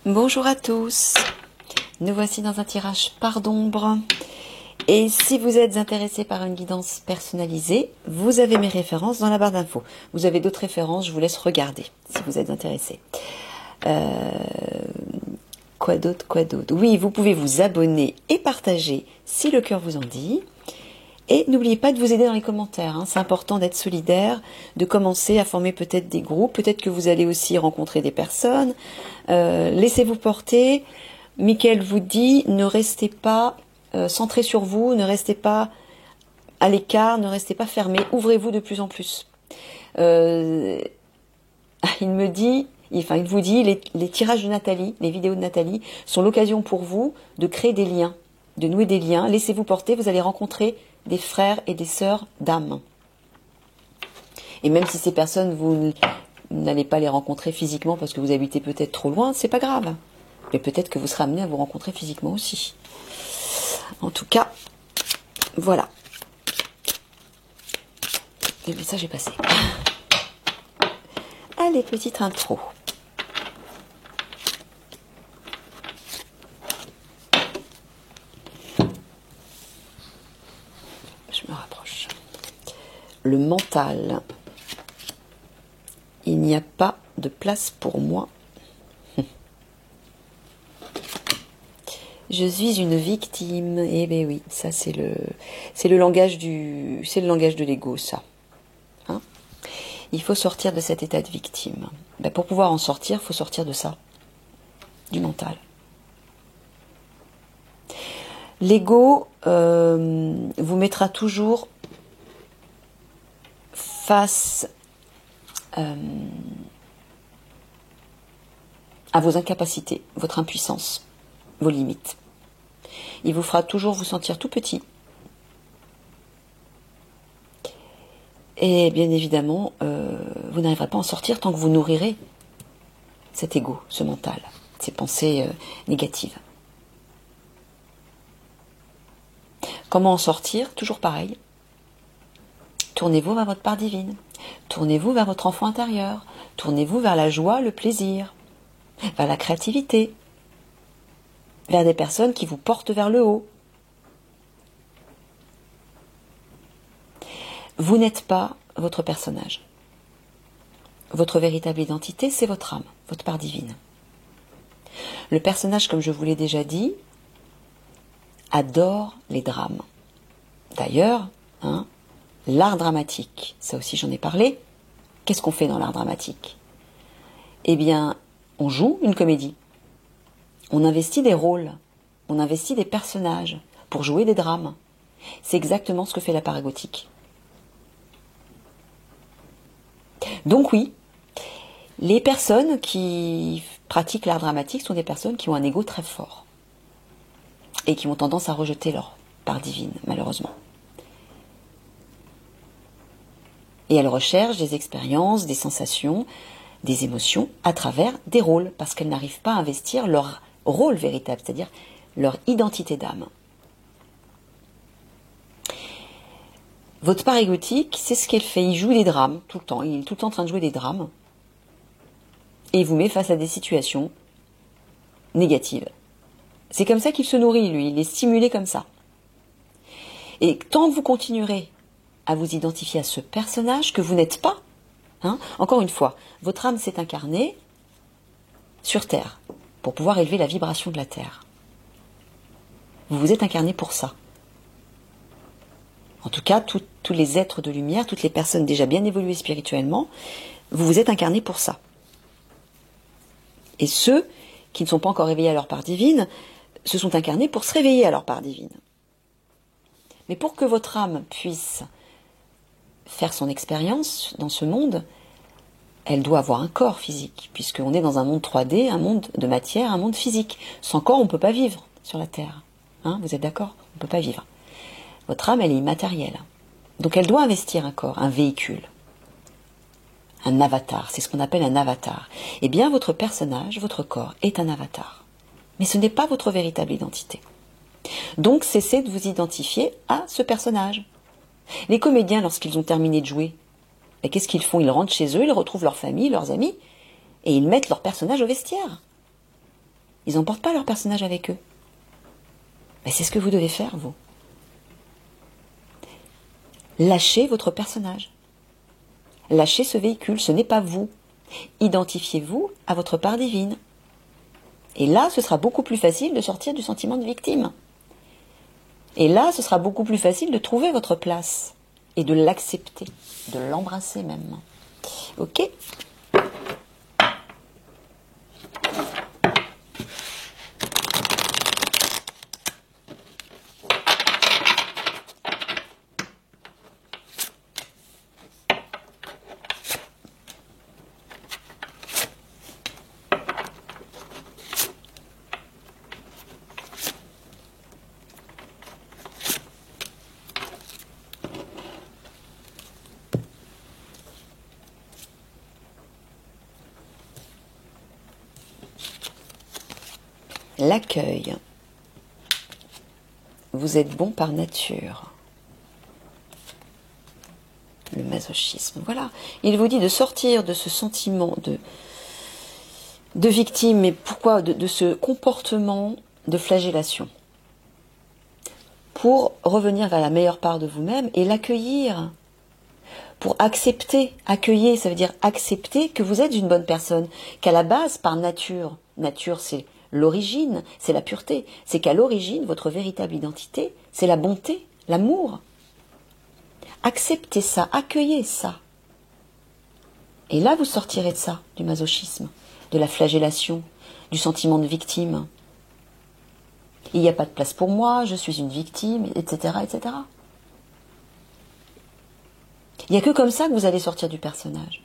Bonjour à tous, nous voici dans un tirage par d'ombre. Et si vous êtes intéressé par une guidance personnalisée, vous avez mes références dans la barre d'infos. Vous avez d'autres références, je vous laisse regarder si vous êtes intéressé. Quoi d'autre? Oui, vous pouvez vous abonner et partager si le cœur vous en dit. Et n'oubliez pas de vous aider dans les commentaires. C'est important d'être solidaire, de commencer à former peut-être des groupes. Peut-être que vous allez aussi rencontrer des personnes. Laissez-vous porter. Mickaël vous dit, ne restez pas centré sur vous, ne restez pas à l'écart, ne restez pas fermé. Ouvrez-vous de plus en plus. Il vous dit, les tirages de Nathalie, les vidéos de Nathalie, sont l'occasion pour vous de créer des liens, de nouer des liens. Laissez-vous porter, vous allez rencontrer des frères et des sœurs d'âme. Et même si ces personnes, vous n'allez pas les rencontrer physiquement parce que vous habitez peut-être trop loin, c'est pas grave. Mais peut-être que vous serez amené à vous rencontrer physiquement aussi. En tout cas, voilà. Le message est passé. Allez, petite intro. Je me rapproche. Le mental. Il n'y a pas de place pour moi. Je suis une victime. Eh ben oui, ça c'est le langage de l'ego, ça. Il faut sortir de cet état de victime. Pour pouvoir en sortir, il faut sortir de ça, du mental. L'ego vous mettra toujours face à vos incapacités, votre impuissance, vos limites. Il vous fera toujours vous sentir tout petit. Et bien évidemment, vous n'arriverez pas à en sortir tant que vous nourrirez cet ego, ce mental, ces pensées négatives. Comment en sortir? Toujours pareil. Tournez-vous vers votre part divine. Tournez-vous vers votre enfant intérieur. Tournez-vous vers la joie, le plaisir, vers la créativité, vers des personnes qui vous portent vers le haut. Vous n'êtes pas votre personnage. Votre véritable identité, c'est votre âme, votre part divine. Le personnage, comme je vous l'ai déjà dit, adore les drames. D'ailleurs, l'art dramatique, ça aussi j'en ai parlé. Qu'est-ce qu'on fait dans l'art dramatique? Eh bien, on joue une comédie. On investit des rôles, on investit des personnages pour jouer des drames. C'est exactement ce que fait la paragotique. Donc oui, les personnes qui pratiquent l'art dramatique sont des personnes qui ont un ego très fort et qui ont tendance à rejeter leur part divine, malheureusement. Et elles recherchent des expériences, des sensations, des émotions à travers des rôles, parce qu'elles n'arrivent pas à investir leur rôle véritable, c'est-à-dire leur identité d'âme. Votre part égotique, c'est ce qu'elle fait. Il joue des drames tout le temps. Il est tout le temps en train de jouer des drames. Et il vous met face à des situations négatives. C'est comme ça qu'il se nourrit, lui. Il est stimulé comme ça. Et tant que vous continuerez à vous identifier à ce personnage que vous n'êtes pas, encore une fois, votre âme s'est incarnée sur Terre pour pouvoir élever la vibration de la Terre. Vous vous êtes incarné pour ça. En tout cas, tous les êtres de lumière, toutes les personnes déjà bien évoluées spirituellement, vous vous êtes incarnés pour ça. Et ceux qui ne sont pas encore réveillés à leur part divine, se sont incarnés pour se réveiller à leur part divine. Mais pour que votre âme puisse faire son expérience dans ce monde, elle doit avoir un corps physique, puisqu'on est dans un monde 3D, un monde de matière, un monde physique. Sans corps, on ne peut pas vivre sur la Terre. Vous êtes d'accord? On ne peut pas vivre. Votre âme, elle est immatérielle. Donc elle doit investir un corps, un véhicule. Un avatar, c'est ce qu'on appelle un avatar. Eh bien, votre personnage, votre corps, est un avatar. Mais ce n'est pas votre véritable identité. Donc, cessez de vous identifier à ce personnage. Les comédiens, lorsqu'ils ont terminé de jouer, qu'est-ce qu'ils font? Ils rentrent chez eux, ils retrouvent leur famille, leurs amis, et ils mettent leur personnage au vestiaire. Ils n'emportent pas leur personnage avec eux. Mais c'est ce que vous devez faire, vous. Lâchez votre personnage. Lâchez ce véhicule, ce n'est pas vous. Identifiez-vous à votre part divine. Et là, ce sera beaucoup plus facile de sortir du sentiment de victime. Et là, ce sera beaucoup plus facile de trouver votre place et de l'accepter, de l'embrasser même. Ok ? L'accueil. Vous êtes bon par nature. Le masochisme. Voilà. Il vous dit de sortir de ce sentiment de victime, mais pourquoi de ce comportement de flagellation, pour revenir vers la meilleure part de vous-même et l'accueillir. Pour accepter, accueillir, ça veut dire accepter que vous êtes une bonne personne, qu'à la base, par nature, c'est l'origine, c'est la pureté, c'est qu'à l'origine, votre véritable identité, c'est la bonté, l'amour. Acceptez ça, accueillez ça. Et là, vous sortirez de ça, du masochisme, de la flagellation, du sentiment de victime. Il n'y a pas de place pour moi, je suis une victime, etc., etc. Il n'y a que comme ça que vous allez sortir du personnage.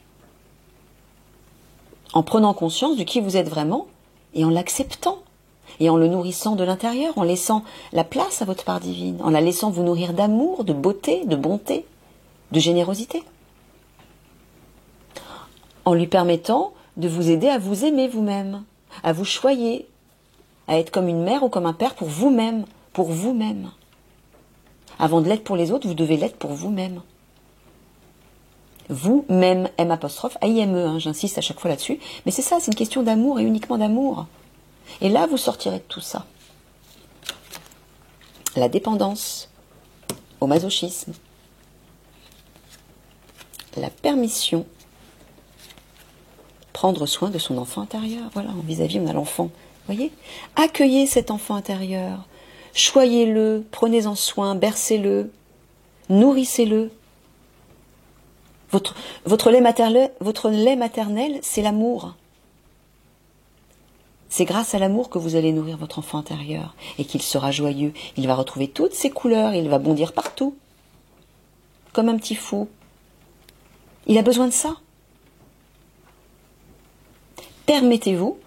En prenant conscience de qui vous êtes vraiment et en l'acceptant et en le nourrissant de l'intérieur, en laissant la place à votre part divine, en la laissant vous nourrir d'amour, de beauté, de bonté, de générosité. En lui permettant de vous aider à vous aimer vous-même, à vous choyer, à être comme une mère ou comme un père pour vous-même, pour vous-même. Avant de l'être pour les autres, vous devez l'être pour vous-même. Vous-même, M apostrophe, A-I-M-E, hein, j'insiste à chaque fois là-dessus. Mais c'est ça, c'est une question d'amour et uniquement d'amour. Et là, vous sortirez de tout ça. La dépendance au masochisme. La permission. Prendre soin de son enfant intérieur. Voilà, vis-à-vis, on a l'enfant. Vous voyez ? Accueillez cet enfant intérieur. Choyez-le, prenez-en soin, bercez-le, nourrissez-le. Votre lait maternel, c'est l'amour. C'est grâce à l'amour que vous allez nourrir votre enfant intérieur et qu'il sera joyeux. Il va retrouver toutes ses couleurs, il va bondir partout, comme un petit fou. Il a besoin de ça. Permettez-vous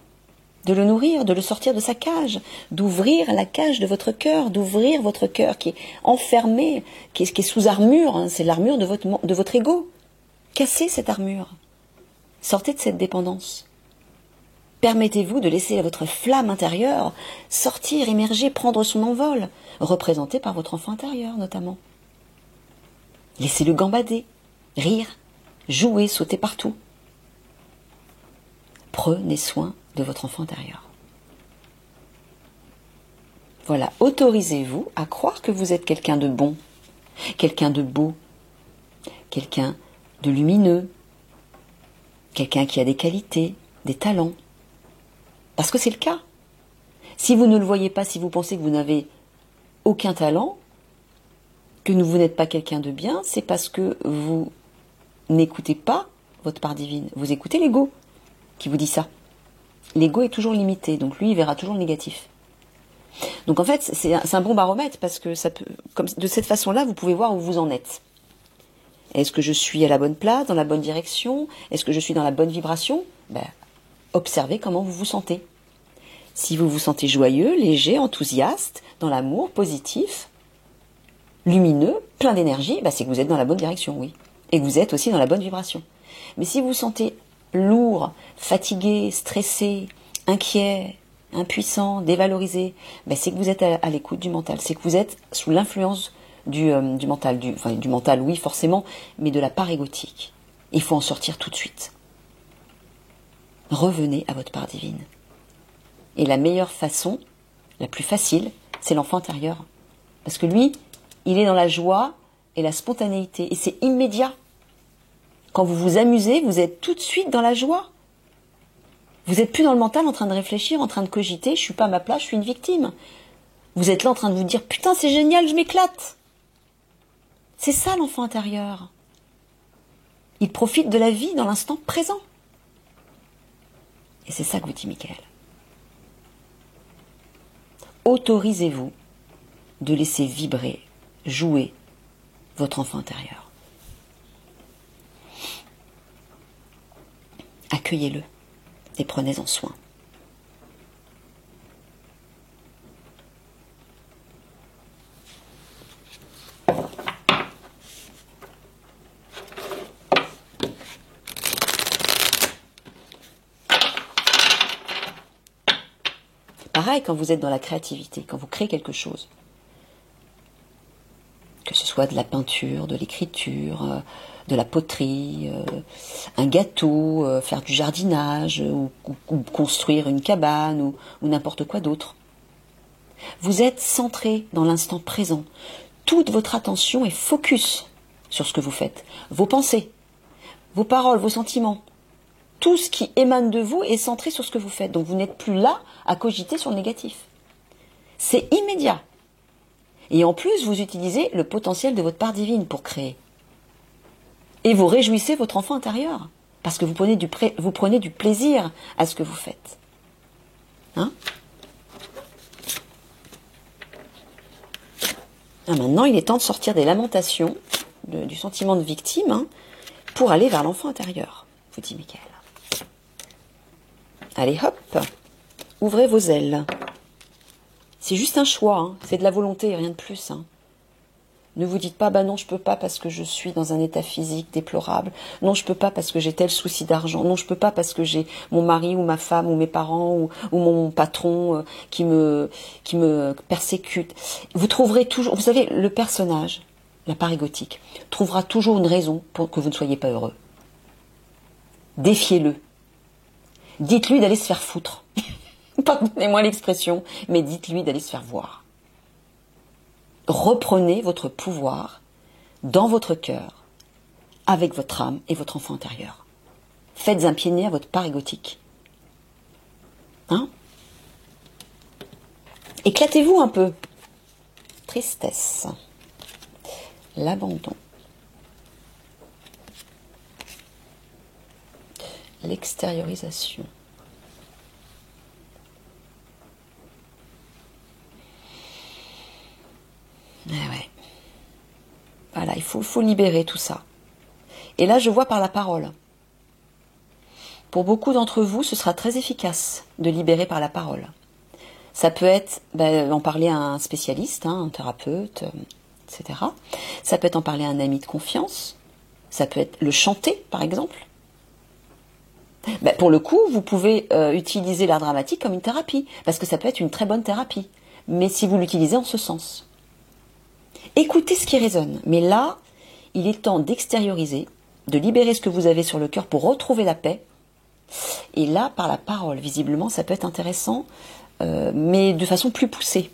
de le nourrir, de le sortir de sa cage, d'ouvrir la cage de votre cœur, d'ouvrir votre cœur qui est enfermé, qui est sous armure, hein, c'est l'armure de votre ego. Cassez cette armure. Sortez de cette dépendance. Permettez-vous de laisser votre flamme intérieure sortir, émerger, prendre son envol, représentée par votre enfant intérieur notamment. Laissez-le gambader, rire, jouer, sauter partout. Prenez soin de votre enfant intérieur. Voilà, autorisez-vous à croire que vous êtes quelqu'un de bon, quelqu'un de beau, quelqu'un de lumineux, quelqu'un qui a des qualités, des talents. Parce que c'est le cas. Si vous ne le voyez pas, si vous pensez que vous n'avez aucun talent, que vous n'êtes pas quelqu'un de bien, c'est parce que vous n'écoutez pas votre part divine. Vous écoutez l'ego qui vous dit ça. L'ego est toujours limité, donc lui, il verra toujours le négatif. Donc en fait, c'est un bon baromètre parce que de cette façon-là, vous pouvez voir où vous en êtes. Est-ce que je suis à la bonne place, dans la bonne direction? Est-ce que je suis dans la bonne vibration? Observez comment vous vous sentez. Si vous vous sentez joyeux, léger, enthousiaste, dans l'amour, positif, lumineux, plein d'énergie, c'est que vous êtes dans la bonne direction, oui. Et que vous êtes aussi dans la bonne vibration. Mais si vous vous sentez lourd, fatigué, stressé, inquiet, impuissant, dévalorisé, c'est que vous êtes à l'écoute du mental. C'est que vous êtes sous l'influence du mental, du mental, oui, forcément, mais de la part égotique. Il faut en sortir tout de suite. Revenez à votre part divine. Et la meilleure façon, la plus facile, c'est l'enfant intérieur. Parce que lui, il est dans la joie et la spontanéité. Et c'est immédiat. Quand vous vous amusez, vous êtes tout de suite dans la joie. Vous n'êtes plus dans le mental en train de réfléchir, en train de cogiter, je suis pas à ma place, je suis une victime. Vous êtes là en train de vous dire, putain, c'est génial, je m'éclate. C'est ça l'enfant intérieur. Il profite de la vie dans l'instant présent. Et c'est ça que vous dit Michael. Autorisez-vous de laisser vibrer, jouer votre enfant intérieur. Accueillez-le et prenez-en soin. Pareil, quand vous êtes dans la créativité, quand vous créez quelque chose, que ce soit de la peinture, de l'écriture, de la poterie, un gâteau, faire du jardinage, ou construire une cabane, ou n'importe quoi d'autre. Vous êtes centré dans l'instant présent. Toute votre attention est focus sur ce que vous faites. Vos pensées, vos paroles, vos sentiments. Tout ce qui émane de vous est centré sur ce que vous faites. Donc vous n'êtes plus là à cogiter sur le négatif. C'est immédiat. Et en plus, vous utilisez le potentiel de votre part divine pour créer. Et vous réjouissez votre enfant intérieur. Parce que vous prenez du plaisir à ce que vous faites. Hein? Maintenant, il est temps de sortir des lamentations, du sentiment de victime, hein, pour aller vers l'enfant intérieur, vous dit Michael. Allez hop, ouvrez vos ailes. C'est juste un choix, hein, c'est de la volonté, rien de plus. Hein. Ne vous dites pas, bah non, je peux pas parce que je suis dans un état physique déplorable. Non, je peux pas parce que j'ai tel souci d'argent. Non, je peux pas parce que j'ai mon mari ou ma femme ou mes parents ou mon patron qui me persécute. Vous trouverez toujours, vous savez, le personnage, la part égotique, trouvera toujours une raison pour que vous ne soyez pas heureux. Défiez-le. Dites-lui d'aller se faire foutre. Pardonnez-moi l'expression, mais dites-lui d'aller se faire voir. Reprenez votre pouvoir dans votre cœur, avec votre âme et votre enfant intérieur. Faites un pied de nez à votre part égotique. Hein? Éclatez-vous un peu. Tristesse. L'abandon. L'extériorisation. Ouais. Voilà, il faut libérer tout ça. Et là, je vois par la parole. Pour beaucoup d'entre vous, ce sera très efficace de libérer par la parole. Ça peut être en parler à un spécialiste, hein, un thérapeute, etc. Ça peut être en parler à un ami de confiance. Ça peut être le chanter, par exemple. Pour le coup, vous pouvez utiliser l'art dramatique comme une thérapie, parce que ça peut être une très bonne thérapie, mais si vous l'utilisez en ce sens. Écoutez ce qui résonne, mais là, il est temps d'extérioriser, de libérer ce que vous avez sur le cœur pour retrouver la paix, et là, par la parole, visiblement, ça peut être intéressant, mais de façon plus poussée.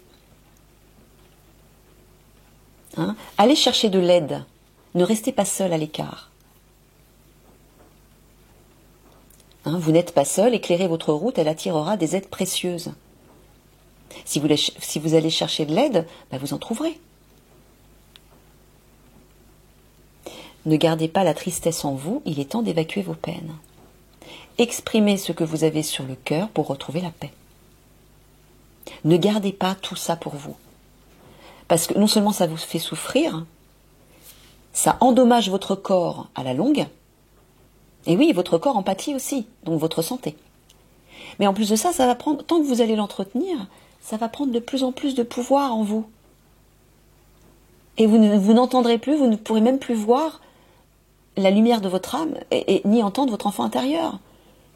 Hein? Allez chercher de l'aide, ne restez pas seul à l'écart. Hein, vous n'êtes pas seul, éclairez votre route, elle attirera des aides précieuses. Si vous allez chercher de l'aide, vous en trouverez. Ne gardez pas la tristesse en vous, il est temps d'évacuer vos peines. Exprimez ce que vous avez sur le cœur pour retrouver la paix. Ne gardez pas tout ça pour vous. Parce que non seulement ça vous fait souffrir, ça endommage votre corps à la longue, et oui, votre corps en pâtit aussi, donc votre santé. Mais en plus de ça, ça va prendre, tant que vous allez l'entretenir, ça va prendre de plus en plus de pouvoir en vous. Et vous n'entendrez plus, vous ne pourrez même plus voir la lumière de votre âme, et ni entendre votre enfant intérieur,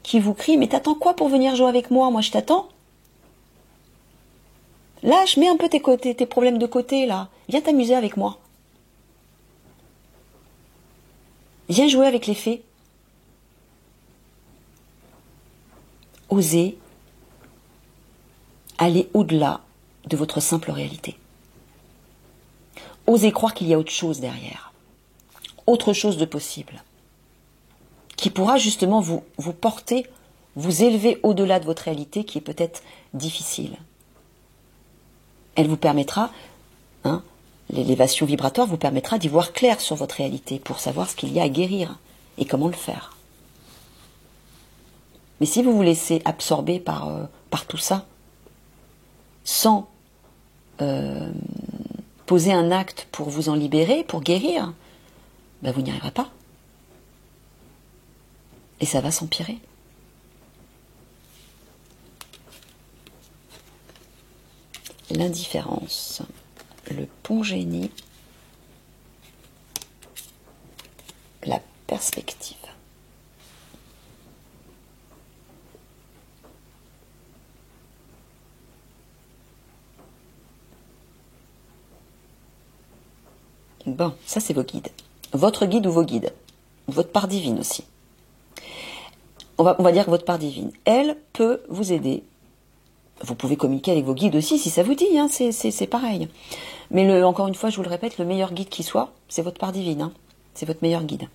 qui vous crie, mais t'attends quoi pour venir jouer avec moi? Moi je t'attends. Lâche, mets un peu tes problèmes de côté, là. Viens t'amuser avec moi. Viens jouer avec les fées. Osez aller au-delà de votre simple réalité. Osez croire qu'il y a autre chose derrière, autre chose de possible, qui pourra justement vous porter, vous élever au-delà de votre réalité qui est peut-être difficile. Elle vous permettra, l'élévation vibratoire vous permettra d'y voir clair sur votre réalité pour savoir ce qu'il y a à guérir et comment le faire. Mais si vous vous laissez absorber par tout ça, sans poser un acte pour vous en libérer, pour guérir, vous n'y arriverez pas. Et ça va s'empirer. L'indifférence, le pont génie, la perspective. Bon, ça c'est vos guides. Votre guide ou vos guides. Votre part divine aussi. On va dire que votre part divine, elle peut vous aider. Vous pouvez communiquer avec vos guides aussi si ça vous dit, c'est pareil. Mais encore une fois, je vous le répète, le meilleur guide qui soit, c'est votre part divine. C'est votre meilleur guide.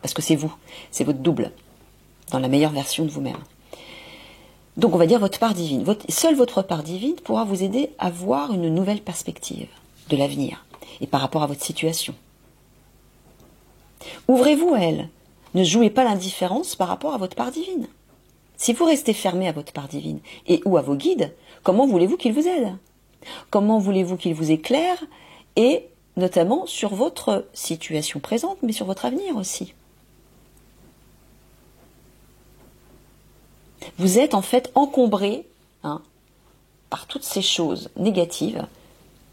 Parce que c'est vous, c'est votre double, dans la meilleure version de vous-même. Donc on va dire votre part divine. Seule votre part divine pourra vous aider à voir une nouvelle perspective de l'avenir et par rapport à votre situation. Ouvrez-vous à elle. Ne jouez pas l'indifférence par rapport à votre part divine. Si vous restez fermé à votre part divine et ou à vos guides, comment voulez-vous qu'ils vous aident? Comment voulez-vous qu'ils vous éclairent? Et notamment sur votre situation présente, mais sur votre avenir aussi. Vous êtes en fait encombré par toutes ces choses négatives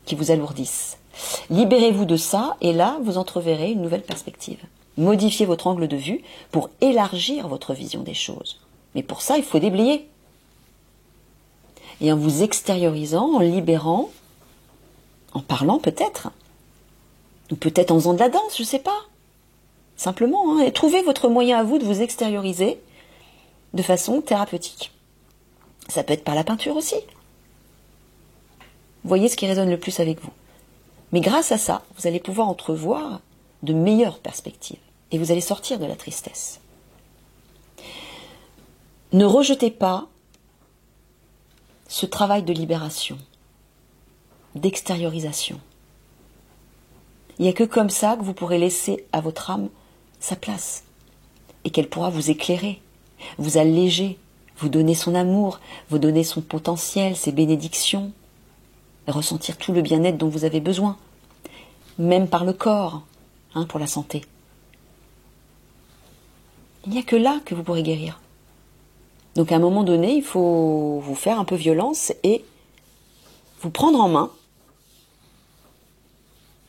qui vous alourdissent. Libérez-vous de ça et là, vous entreverrez une nouvelle perspective. Modifiez votre angle de vue pour élargir votre vision des choses. Mais pour ça, il faut déblayer. Et en vous extériorisant, en libérant, en parlant peut-être, ou peut-être en faisant de la danse, je ne sais pas. Simplement, et trouvez votre moyen à vous de vous extérioriser de façon thérapeutique. Ça peut être par la peinture aussi. Voyez ce qui résonne le plus avec vous. Mais grâce à ça, vous allez pouvoir entrevoir de meilleures perspectives. Et vous allez sortir de la tristesse. Ne rejetez pas ce travail de libération, d'extériorisation. Il n'y a que comme ça que vous pourrez laisser à votre âme sa place. Et qu'elle pourra vous éclairer, vous alléger, vous donner son amour, vous donner son potentiel, ses bénédictions, ressentir tout le bien-être dont vous avez besoin, même par le corps, pour la santé. Il n'y a que là que vous pourrez guérir. Donc à un moment donné, il faut vous faire un peu violence et vous prendre en main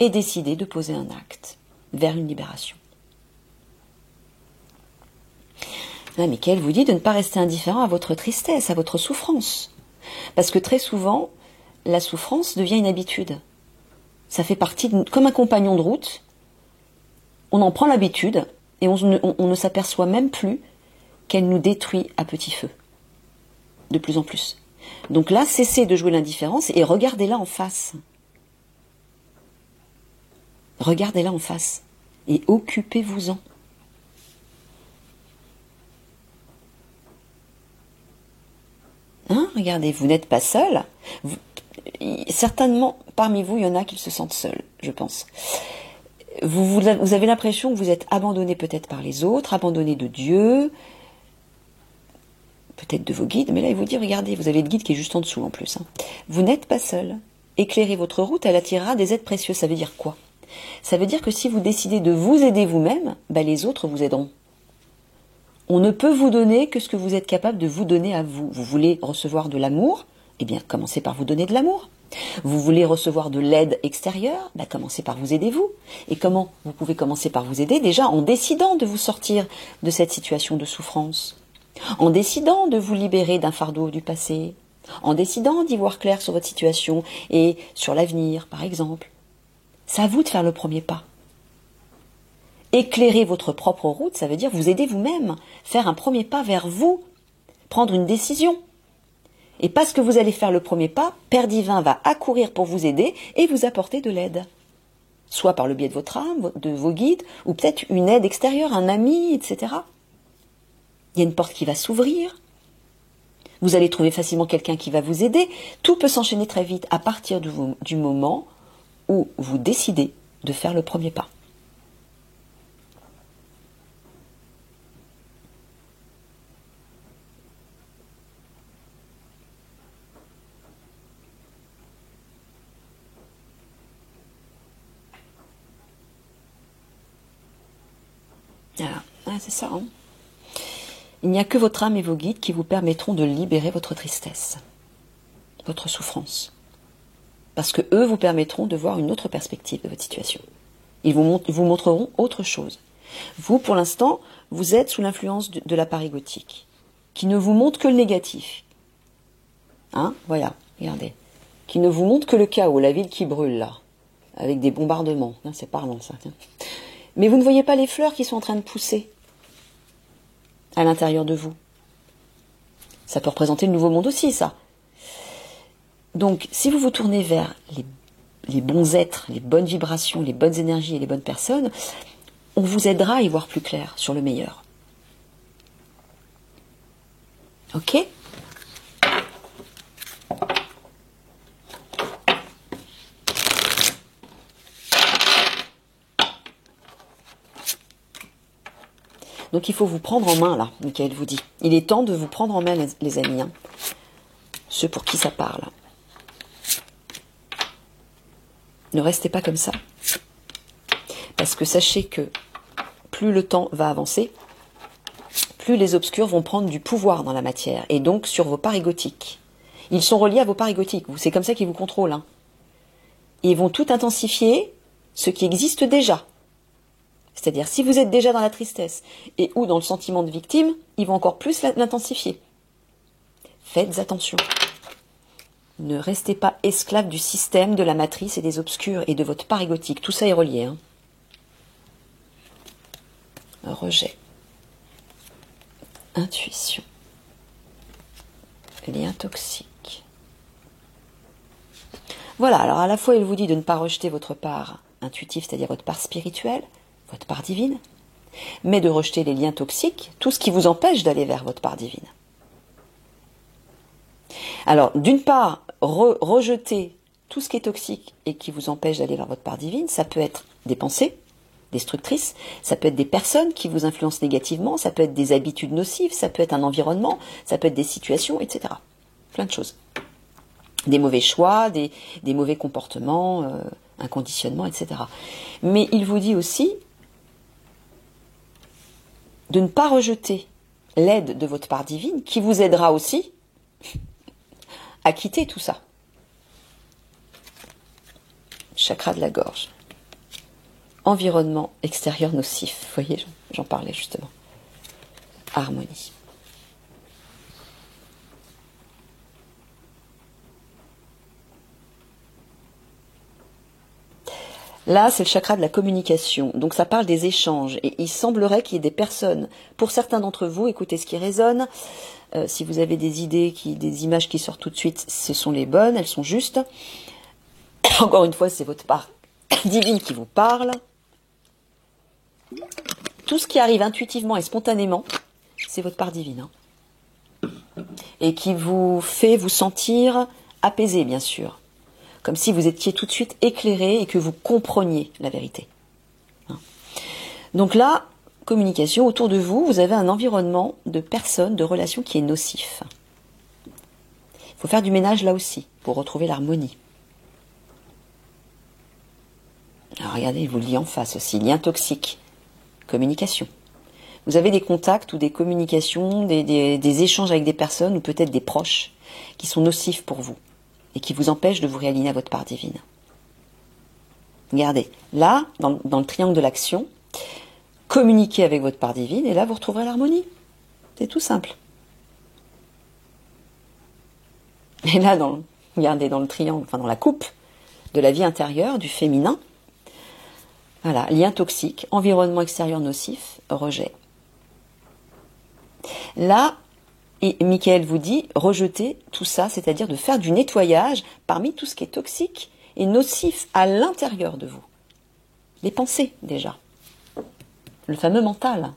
et décider de poser un acte vers une libération. Là, Michael vous dit de ne pas rester indifférent à votre tristesse, à votre souffrance. Parce que très souvent, la souffrance devient une habitude. Ça fait partie, comme un compagnon de route, on en prend l'habitude et on ne s'aperçoit même plus qu'elle nous détruit à petit feu. De plus en plus. Donc là, cessez de jouer l'indifférence et regardez-la en face. Regardez-la en face et occupez-vous-en. Regardez, vous n'êtes pas seul. Certainement, parmi vous, il y en a qui se sentent seuls, je pense. Vous avez l'impression que vous êtes abandonné peut-être par les autres, abandonné de Dieu, peut-être de vos guides, mais là, il vous dit, regardez, vous avez le guide qui est juste en dessous en plus. Vous n'êtes pas seul. Éclairez votre route, elle attirera des aides précieuses. Ça veut dire quoi? Ça veut dire que si vous décidez de vous aider vous-même, les autres vous aideront. On ne peut vous donner que ce que vous êtes capable de vous donner à vous. Vous voulez recevoir de l'amour? Eh bien, commencez par vous donner de l'amour. Vous voulez recevoir de l'aide extérieure? Commencez par vous aider vous. Et comment vous pouvez commencer par vous aider? Déjà en décidant de vous sortir de cette situation de souffrance. En décidant de vous libérer d'un fardeau du passé. En décidant d'y voir clair sur votre situation et sur l'avenir, par exemple. C'est à vous de faire le premier pas. Éclairer votre propre route, ça veut dire vous aider vous-même, faire un premier pas vers vous, prendre une décision. Et parce que vous allez faire le premier pas, Père Divin va accourir pour vous aider et vous apporter de l'aide. Soit par le biais de votre âme, de vos guides, ou peut-être une aide extérieure, un ami, etc. Il y a une porte qui va s'ouvrir. Vous allez trouver facilement quelqu'un qui va vous aider. Tout peut s'enchaîner très vite à partir du moment où vous décidez de faire le premier pas. Voilà, c'est ça. Hein. Il n'y a que votre âme et vos guides qui vous permettront de libérer votre tristesse, votre souffrance. Parce que eux vous permettront de voir une autre perspective de votre situation. Ils vous montreront autre chose. Vous, pour l'instant, vous êtes sous l'influence de l'appareil gothique, qui ne vous montre que le négatif. Hein, voilà, regardez. Qui ne vous montre que le chaos, la ville qui brûle là, avec des bombardements. C'est parlant ça. Mais vous ne voyez pas les fleurs qui sont en train de pousser à l'intérieur de vous. Ça peut représenter le nouveau monde aussi, ça. Donc, si vous vous tournez vers les bons êtres, les bonnes vibrations, les bonnes énergies et les bonnes personnes, on vous aidera à y voir plus clair sur le meilleur. Ok ? Donc il faut vous prendre en main, là, Michael vous dit. Il est temps de vous prendre en main, les amis. Hein. Ceux pour qui ça parle. Ne restez pas comme ça. Parce que sachez que plus le temps va avancer, plus les obscurs vont prendre du pouvoir dans la matière, et donc sur vos parts égotiques. Ils sont reliés à vos parts égotiques. C'est comme ça qu'ils vous contrôlent. Hein. Et ils vont tout intensifier ce qui existe déjà. C'est-à-dire, si vous êtes déjà dans la tristesse et ou dans le sentiment de victime, ils vont encore plus l'intensifier. Faites attention. Ne restez pas esclave du système, de la matrice et des obscurs et de votre part égotique. Tout ça est relié. Hein. Rejet. Intuition. Lien toxique. Voilà, alors à la fois il vous dit de ne pas rejeter votre part intuitive, c'est-à-dire votre part spirituelle, votre part divine, mais de rejeter les liens toxiques, tout ce qui vous empêche d'aller vers votre part divine. Alors, d'une part, rejeter tout ce qui est toxique et qui vous empêche d'aller vers votre part divine, ça peut être des pensées destructrices, ça peut être des personnes qui vous influencent négativement, ça peut être des habitudes nocives, ça peut être un environnement, ça peut être des situations, etc. Plein de choses. Des mauvais choix, des mauvais comportements, un conditionnement, etc. Mais il vous dit aussi de ne pas rejeter l'aide de votre part divine qui vous aidera aussi à quitter tout ça. Chakra de la gorge. Environnement extérieur nocif. Vous voyez, j'en parlais justement. Harmonie. Là, c'est le chakra de la communication. Donc ça parle des échanges. Et il semblerait qu'il y ait des personnes, pour certains d'entre vous, écoutez ce qui résonne. Si vous avez des idées, des images qui sortent tout de suite, ce sont les bonnes, elles sont justes. Encore une fois, c'est votre part divine qui vous parle. Tout ce qui arrive intuitivement et spontanément, c'est votre part divine. Hein. Et qui vous fait vous sentir apaisé, bien sûr. Comme si vous étiez tout de suite éclairé et que vous compreniez la vérité. Hein. Donc là, communication, autour de vous, vous avez un environnement de personnes, de relations qui est nocif. Il faut faire du ménage là aussi, pour retrouver l'harmonie. Alors regardez, il vous le dit en face aussi, lien toxique, communication. Vous avez des contacts ou des communications, des échanges avec des personnes ou peut-être des proches qui sont nocifs pour vous et qui vous empêchent de vous réaligner à votre part divine. Regardez, là, dans le triangle de l'action, communiquez avec votre part divine et là, vous retrouverez l'harmonie. C'est tout simple. Et là, regardez, dans le triangle, enfin dans la coupe de la vie intérieure, du féminin, voilà, lien toxique, environnement extérieur nocif, rejet. Là, Et Michael vous dit, rejetez tout ça, c'est-à-dire de faire du nettoyage parmi tout ce qui est toxique et nocif à l'intérieur de vous. Les pensées, déjà. Le fameux mental.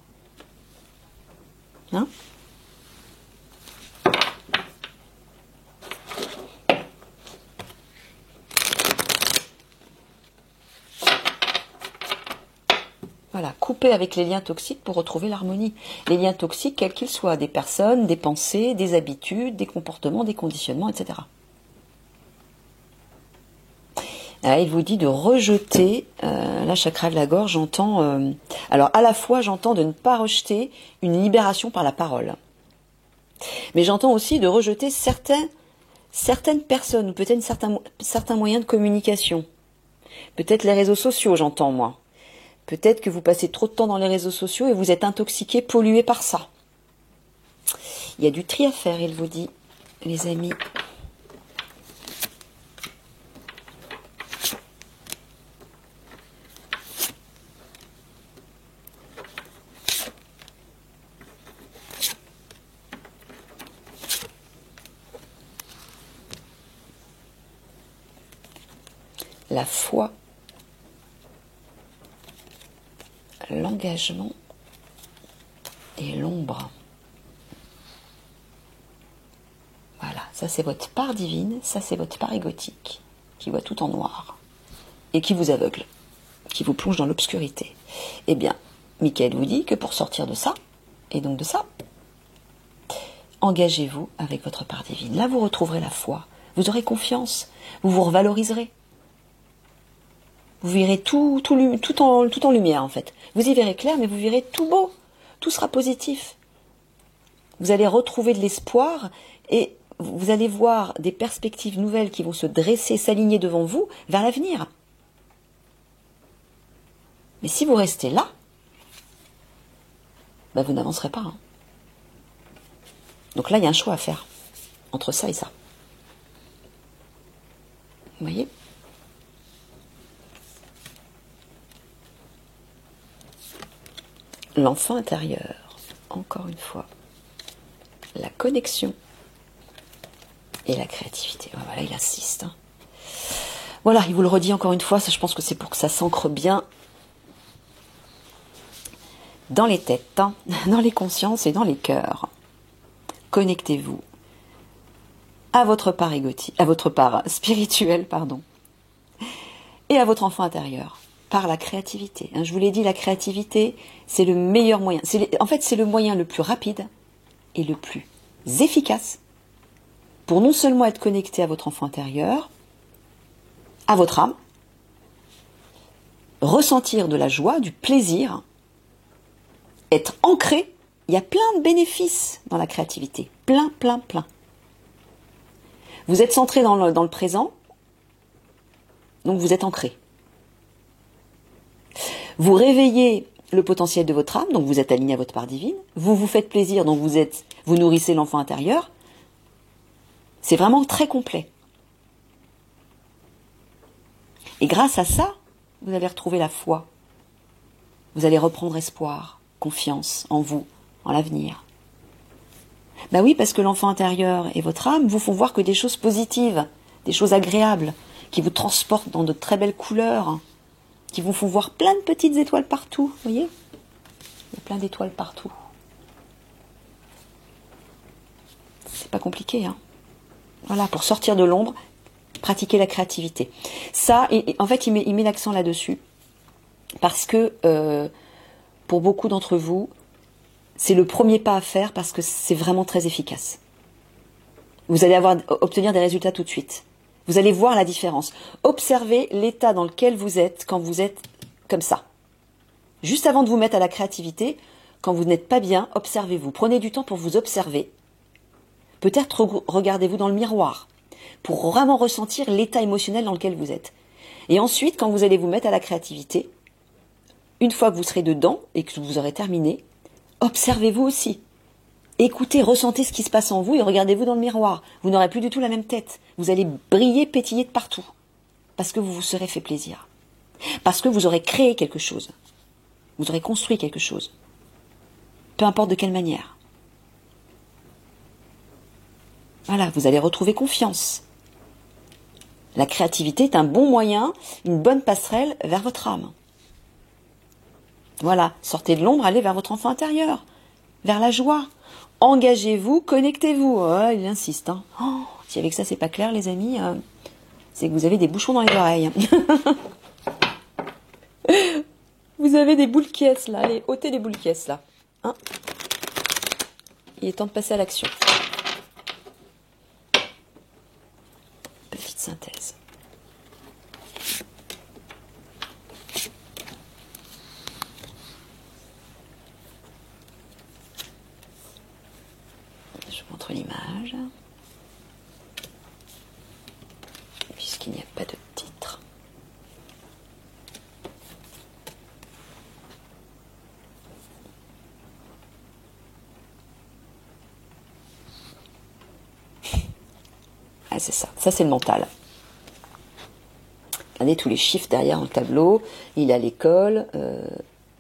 Hein ? Voilà, couper avec les liens toxiques pour retrouver l'harmonie. Les liens toxiques, quels qu'ils soient, des personnes, des pensées, des habitudes, des comportements, des conditionnements, etc. Là, il vous dit de rejeter, là, chakra de la gorge, j'entends... alors, à la fois, j'entends de ne pas rejeter une libération par la parole. Mais j'entends aussi de rejeter certaines personnes, ou peut-être certains moyens de communication. Peut-être les réseaux sociaux, j'entends, moi. Peut-être que vous passez trop de temps dans les réseaux sociaux et vous êtes intoxiqué, pollué par ça. Il y a du tri à faire, il vous dit, les amis. La foi, l'engagement et l'ombre. Voilà, ça c'est votre part divine, ça c'est votre part égotique, qui voit tout en noir et qui vous aveugle, qui vous plonge dans l'obscurité. Eh bien, Michael vous dit que pour sortir de ça, et donc de ça, engagez-vous avec votre part divine. Là, vous retrouverez la foi, vous aurez confiance, vous vous revaloriserez. Vous verrez tout en lumière, en fait. Vous y verrez clair, mais vous verrez tout beau. Tout sera positif. Vous allez retrouver de l'espoir et vous allez voir des perspectives nouvelles qui vont se dresser, s'aligner devant vous vers l'avenir. Mais si vous restez là, ben vous n'avancerez pas. Hein. Donc là, il y a un choix à faire entre ça et ça. Vous voyez ? L'enfant intérieur, encore une fois, la connexion et la créativité. Voilà, il insiste. Hein. Voilà, il vous le redit encore une fois, ça, je pense que c'est pour que ça s'ancre bien dans les têtes, hein, dans les consciences et dans les cœurs. Connectez-vous à votre part égotique, à votre part spirituelle, pardon, et à votre enfant intérieur. Par la créativité. Je vous l'ai dit, la créativité, c'est le meilleur moyen. En fait, c'est le moyen le plus rapide et le plus efficace pour non seulement être connecté à votre enfant intérieur, à votre âme, ressentir de la joie, du plaisir, être ancré. Il y a plein de bénéfices dans la créativité. Plein. Vous êtes centré dans le présent, donc vous êtes ancré. Vous réveillez le potentiel de votre âme, donc vous êtes aligné à votre part divine. Vous vous faites plaisir, donc vous nourrissez l'enfant intérieur. C'est vraiment très complet. Et grâce à ça, vous allez retrouver la foi. Vous allez reprendre espoir, confiance en vous, en l'avenir. Ben oui, parce que l'enfant intérieur et votre âme vous font voir que des choses positives, des choses agréables, qui vous transportent dans de très belles couleurs, qui vous font voir plein de petites étoiles partout, vous voyez ? Il y a plein d'étoiles partout. C'est pas compliqué, hein ? Voilà, pour sortir de l'ombre, pratiquer la créativité. Ça, en fait, il met l'accent là-dessus, parce que pour beaucoup d'entre vous, c'est le premier pas à faire, parce que c'est vraiment très efficace. Vous allez obtenir des résultats tout de suite. Vous allez voir la différence. Observez l'état dans lequel vous êtes quand vous êtes comme ça. Juste avant de vous mettre à la créativité, quand vous n'êtes pas bien, observez-vous. Prenez du temps pour vous observer. Peut-être regardez-vous dans le miroir pour vraiment ressentir l'état émotionnel dans lequel vous êtes. Et ensuite, quand vous allez vous mettre à la créativité, une fois que vous serez dedans et que vous aurez terminé, observez-vous aussi. Écoutez, ressentez ce qui se passe en vous et regardez-vous dans le miroir. Vous n'aurez plus du tout la même tête. Vous allez briller, pétiller de partout. Parce que vous vous serez fait plaisir. Parce que vous aurez créé quelque chose. Vous aurez construit quelque chose. Peu importe de quelle manière. Voilà, vous allez retrouver confiance. La créativité est un bon moyen, une bonne passerelle vers votre âme. Voilà, sortez de l'ombre, allez vers votre enfant intérieur, vers la joie. Engagez-vous, connectez-vous. Oh, il insiste. Hein. Oh, si avec ça c'est pas clair, les amis, c'est que vous avez des bouchons dans les oreilles. Vous avez des boules qui est là. Allez, ôtez les boules qui est là. Hein, il est temps de passer à l'action. Petite synthèse. Je vous montre l'image. Puisqu'il n'y a pas de titre. Ah, c'est ça. Ça, c'est le mental. Regardez tous les chiffres derrière le tableau. Il est à l'école.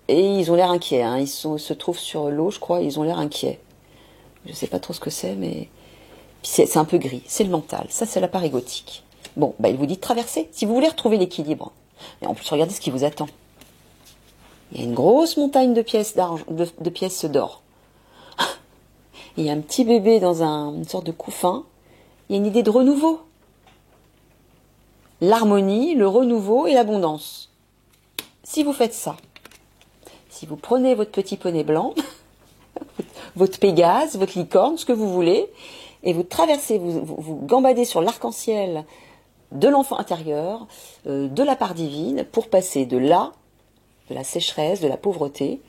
Et ils ont l'air inquiets. Hein. Ils se trouvent sur l'eau, je crois. Ils ont l'air inquiets. Je ne sais pas trop ce que c'est, mais c'est un peu gris. C'est le mental. Ça, c'est la part égotique. Bon, bah, il vous dit de traverser. Si vous voulez retrouver l'équilibre. Et en plus, regardez ce qui vous attend. Il y a une grosse montagne de pièces d'or. Il y a un petit bébé dans une sorte de couffin. Il y a une idée de renouveau. L'harmonie, le renouveau et l'abondance. Si vous faites ça, si vous prenez votre petit poney blanc, votre Pégase, votre licorne, ce que vous voulez, et vous traversez, vous gambadez sur l'arc-en-ciel de l'enfant intérieur, de la part divine, pour passer de là, de la sécheresse, de la pauvreté,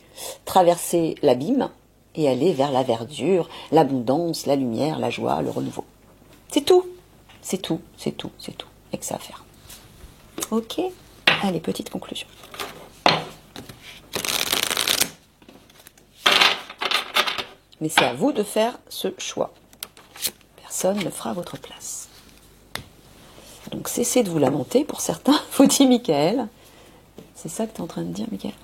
traverser l'abîme et aller vers la verdure, l'abondance, la lumière, la joie, le renouveau. C'est tout. C'est tout, c'est tout, c'est tout. Il n'y a que ça à faire. Ok. Allez, petite conclusion. Mais c'est à vous de faire ce choix. Personne ne fera à votre place. Donc cessez de vous lamenter pour certains, vous dit Michael. C'est ça que tu es en train de dire, Michael?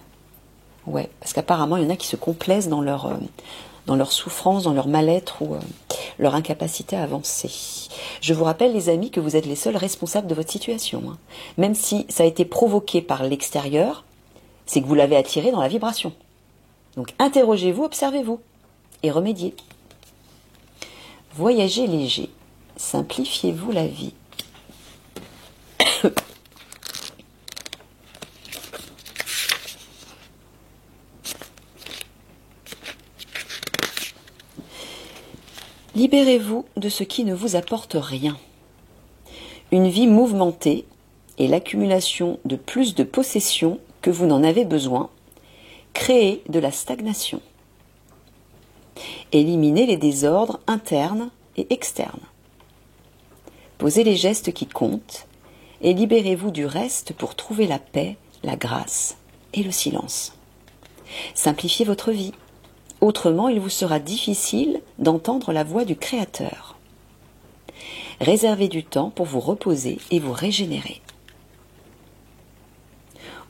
Ouais, parce qu'apparemment, il y en a qui se complaisent dans leur souffrance, dans leur mal-être ou leur incapacité à avancer. Je vous rappelle, les amis, que vous êtes les seuls responsables de votre situation. Hein. Même si ça a été provoqué par l'extérieur, c'est que vous l'avez attiré dans la vibration. Donc interrogez-vous, observez-vous et remédiez. Voyagez léger, simplifiez-vous la vie. Libérez-vous de ce qui ne vous apporte rien. Une vie mouvementée et l'accumulation de plus de possessions que vous n'en avez besoin créent de la stagnation. Éliminez les désordres internes et externes. Posez les gestes qui comptent et libérez-vous du reste pour trouver la paix, la grâce et le silence. Simplifiez votre vie. Autrement, il vous sera difficile d'entendre la voix du Créateur. Réservez du temps pour vous reposer et vous régénérer.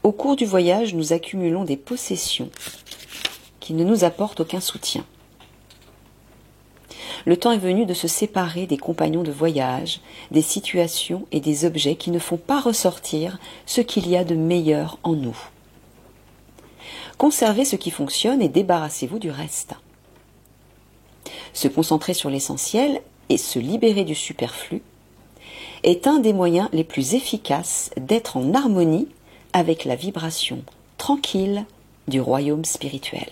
Au cours du voyage, nous accumulons des possessions qui ne nous apportent aucun soutien. Le temps est venu de se séparer des compagnons de voyage, des situations et des objets qui ne font pas ressortir ce qu'il y a de meilleur en nous. Conservez ce qui fonctionne et débarrassez-vous du reste. Se concentrer sur l'essentiel et se libérer du superflu est un des moyens les plus efficaces d'être en harmonie avec la vibration tranquille du royaume spirituel.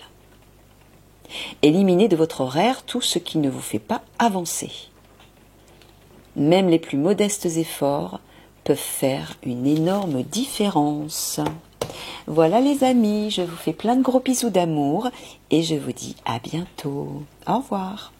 Éliminez de votre horaire tout ce qui ne vous fait pas avancer. Même les plus modestes efforts peuvent faire une énorme différence. Voilà les amis, je vous fais plein de gros bisous d'amour et je vous dis à bientôt. Au revoir.